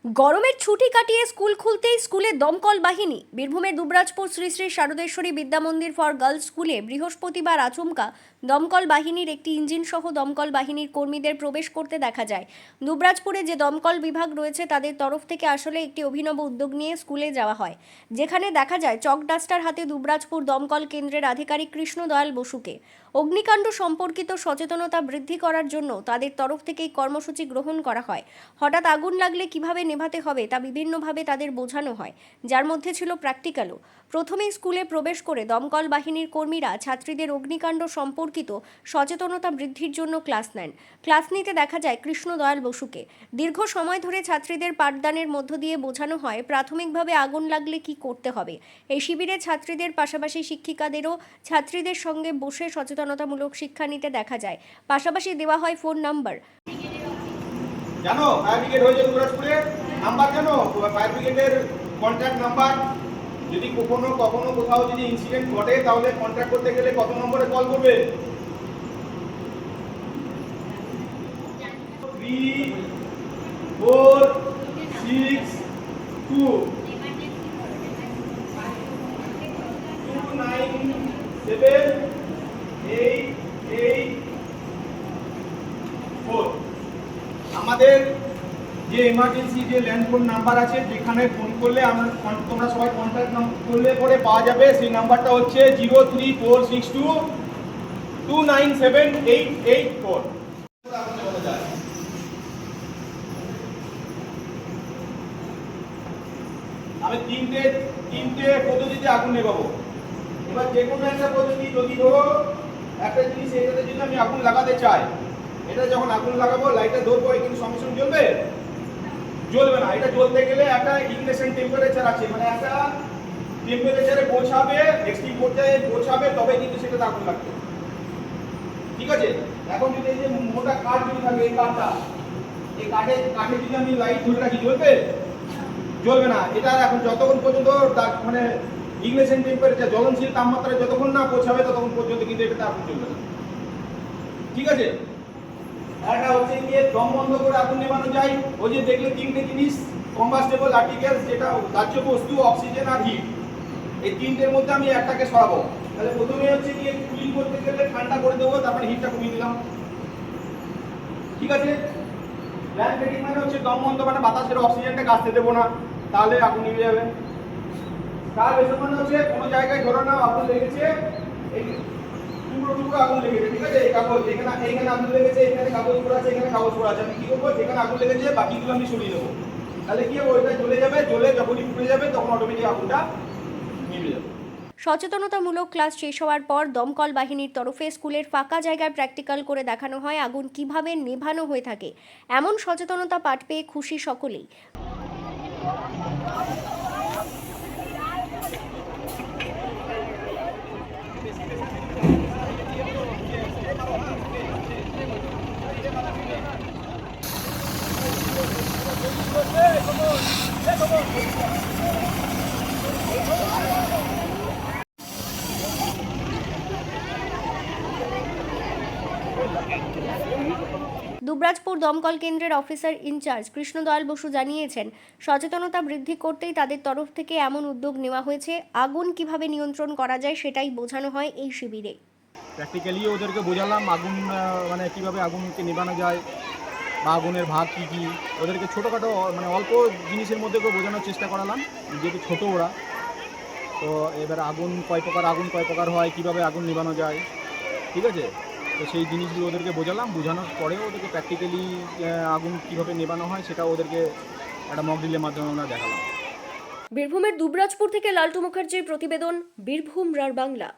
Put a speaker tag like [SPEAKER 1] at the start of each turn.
[SPEAKER 1] গরমের ছুটি কাটিয়ে স্কুল খুলতেই স্কুলে দমকল বাহিনী। বীরভূমের দুবরাজপুর শ্রী শ্রী শারদেশ্বরী বিদ্যা মন্দির ফর গার্লস স্কুলে বৃহস্পতিবার আচমকা দমকল বাহিনীর একটি ইঞ্জিন সহ দমকল বাহিনীর কর্মীদের প্রবেশ করতে দেখা যায়। দুবরাজপুরে যে দমকল বিভাগ রয়েছে তাদের তরফ থেকে আসলে একটি অভিনব উদ্যোগ নিয়ে স্কুলে যাওয়া হয়, যেখানে দেখা যায় চক ডাস্টার হাতে দুবরাজপুর দমকল কেন্দ্রের আধিকারিক কৃষ্ণদয়াল বসুকে। অগ্নিকাণ্ড সম্পর্কিত সচেতনতা বৃদ্ধি করার জন্য তাদের তরফ থেকেই কর্মসূচি গ্রহণ করা হয়। হঠাৎ আগুন লাগলে কিভাবে নেভাতে হবে তা বিভিন্নভাবে তাদের বোঝানো হয়, যার মধ্যে ছিল প্র্যাকটিক্যালও। প্রথমেই স্কুলে প্রবেশ করে দমকল বাহিনীর কর্মীরা ছাত্রীদের অগ্নিকাণ্ড সম্পর্কিত সচেতনতা বৃদ্ধির জন্য ক্লাস নেন। ক্লাস নিতে দেখা যায় কৃষ্ণদয়াল বসুকে। দীর্ঘ সময় ধরে ছাত্রীদের পাঠদানের মধ্য দিয়ে বোঝানো হয় প্রাথমিকভাবে আগুন লাগলে কি করতে হবে। এই শিবিরে ছাত্রীদের পাশাপাশি শিক্ষিকাদেরও ছাত্রীদের সঙ্গে বসে সচেতনতামূলক শিক্ষা নিতে দেখা যায়। পাশাপাশি দেওয়া হয় ফোন নাম্বার।
[SPEAKER 2] জানো ফায়ার ব্রিগেড হয়েছে দুবরাজপুরে নাম্বার জানো? ফায়ার ব্রিগেডের কন্ট্যাক্ট নাম্বার। যদি কখনো কোথাও যদি ইনসিডেন্ট ঘটে তাহলে কন্ট্যাক্ট করতে গেলে কত নম্বরে কল করবে? 3 4 6 2 9 7 8 8 4। আমাদের যে এমার্জেন্সি যে ল্যান্ডফোন নাম্বার আছে, যেখানে ফোন করলে তোমরা সবাই কন্ট্যাক্ট করলে পরে পাওয়া যাবে, সেই নাম্বারটা হচ্ছে 03462297884। আমি তিনটে পদ্ধতিতে আগুন নেভাবো। এবার যে কোনো একটা পদ্ধতি, যদি ধরো একটা জিনিস এটাতে যদি আমি আগুন লাগাতে চাই, এটা যখন আগুন লাগাবো লাইটটা ধরবো, কিন্তু সঙ্গে সঙ্গে জ্বলবে না। এটা জ্বলতে গেলে একটা ইগনিশন টেম্পারেচার আছে, মানে একটা টেম্পারেচারে পৌঁছাবে, এক্সট্রিম পর্যায়ে পৌঁছাবে, তবে কিন্তু সেটাতে আগুন লাগবে। ঠিক আছে? এখন যদি এই যে মোটা কাঠ যদি থাকে, এই কাঠে যদি আমি লাইট ধরে রাখি, জ্বলবে না। এটা এখন যতক্ষণ পর্যন্ত মানে ইগনিশন টেম্পারেচার, জ্বলনশীল তাপমাত্রা যতক্ষণ না পৌঁছাবে ততক্ষণ পর্যন্ত কিন্তু এটাতে আগুন জ্বলবে না। ঠিক আছে? এটা হচ্ছে গিয়ে দম বন্ধ করে আগুন নেভানো যায়। ওই যে দেখলে তিনটে জিনিস, কম্বাস্টেবল আর্টিকেলস, যেটা দাহ্য বস্তু, অক্সিজেন আর হিট, এই তিনটের মধ্যে আমি একটাকে সরাবো। তাহলে প্রথমে হচ্ছে গিয়ে কুলিং করতে গেলে ঠান্ডা করে দেবো, তারপরে হিটটা কমিয়ে দিলাম। ঠিক আছে? ল্যান্ড ব্রেকিং মানে হচ্ছে দম বন্ধ, মানে বাতাসের অক্সিজেনটাকে আসতে দেবো না, তাহলে আগুন নিভে যাবে। তার বেশন মানে হচ্ছে কোনো জায়গায় ধরো না আগুন লেগেছে, এই টুকরো আগুন লেগেছে, ঠিক আছে? এই কাগজ এইখানে আগুন লেগেছে, এখানে কাগজ পড়ে আছে, এখানে কাগজ পড়ে আছে, আমি কি করবো? যেখানে আগুন লেগেছে বাকিগুলো আমি সরিয়ে দেবো। তাহলে কি হবে? ওইটা জ্বলে যাবে, জ্বলে যখনই ফুটে যাবে তখন অটোমেটিক আগুনটা নিভে যাবে।
[SPEAKER 1] সচেতনতামূলক ক্লাস শেষ হওয়ার পর দমকল বাহিনীর তরফে স্কুলের ফাঁকা জায়গায় প্র্যাকটিক্যাল করে দেখানো হয় আগুন কিভাবে নেভানো হয়ে থাকে। এমন সচেতনতা পাঠ পেয়ে খুশি সকলেই। দুবরাজপুর দমকল কেন্দ্রের অফিসার ইনচার্জ কৃষ্ণদয়াল বসু জানিয়েছেন, সচেতনতা বৃদ্ধি করতেই তাদের তরফ থেকে এমন উদ্যোগ নেওয়া হয়েছে। আগুন কিভাবে নিয়ন্ত্রণ করা যায় সেটাই বোঝানো হয় এই শিবিরে।
[SPEAKER 3] প্র্যাকটিক্যালি ওদেরকে বোঝালাম আগুন মানে কীভাবে আগুনকে নেভানো যায় বা আগুনের ভাগ কী কী, ওদেরকে ছোটোখাটো মানে অল্প জিনিসের মধ্যে বোঝানোর চেষ্টা করালাম, যেহেতু ছোটো ওরা। তো এবার আগুন কয় প্রকার হয়, কীভাবে আগুন নেভানো যায়, ঠিক আছে? তো সেই জিনিসগুলো ওদেরকে বোঝানোর পরেও ওদেরকে প্র্যাকটিক্যালি আগুন কীভাবে নেভানো হয় সেটা ওদেরকে একটা মক ড্রিলের মাধ্যমে আমরা দেখালাম।
[SPEAKER 1] বীরভূমের দুবরাজপুর থেকে লালটু মুখার্জির প্রতিবেদন, বীরভূম রার বাংলা।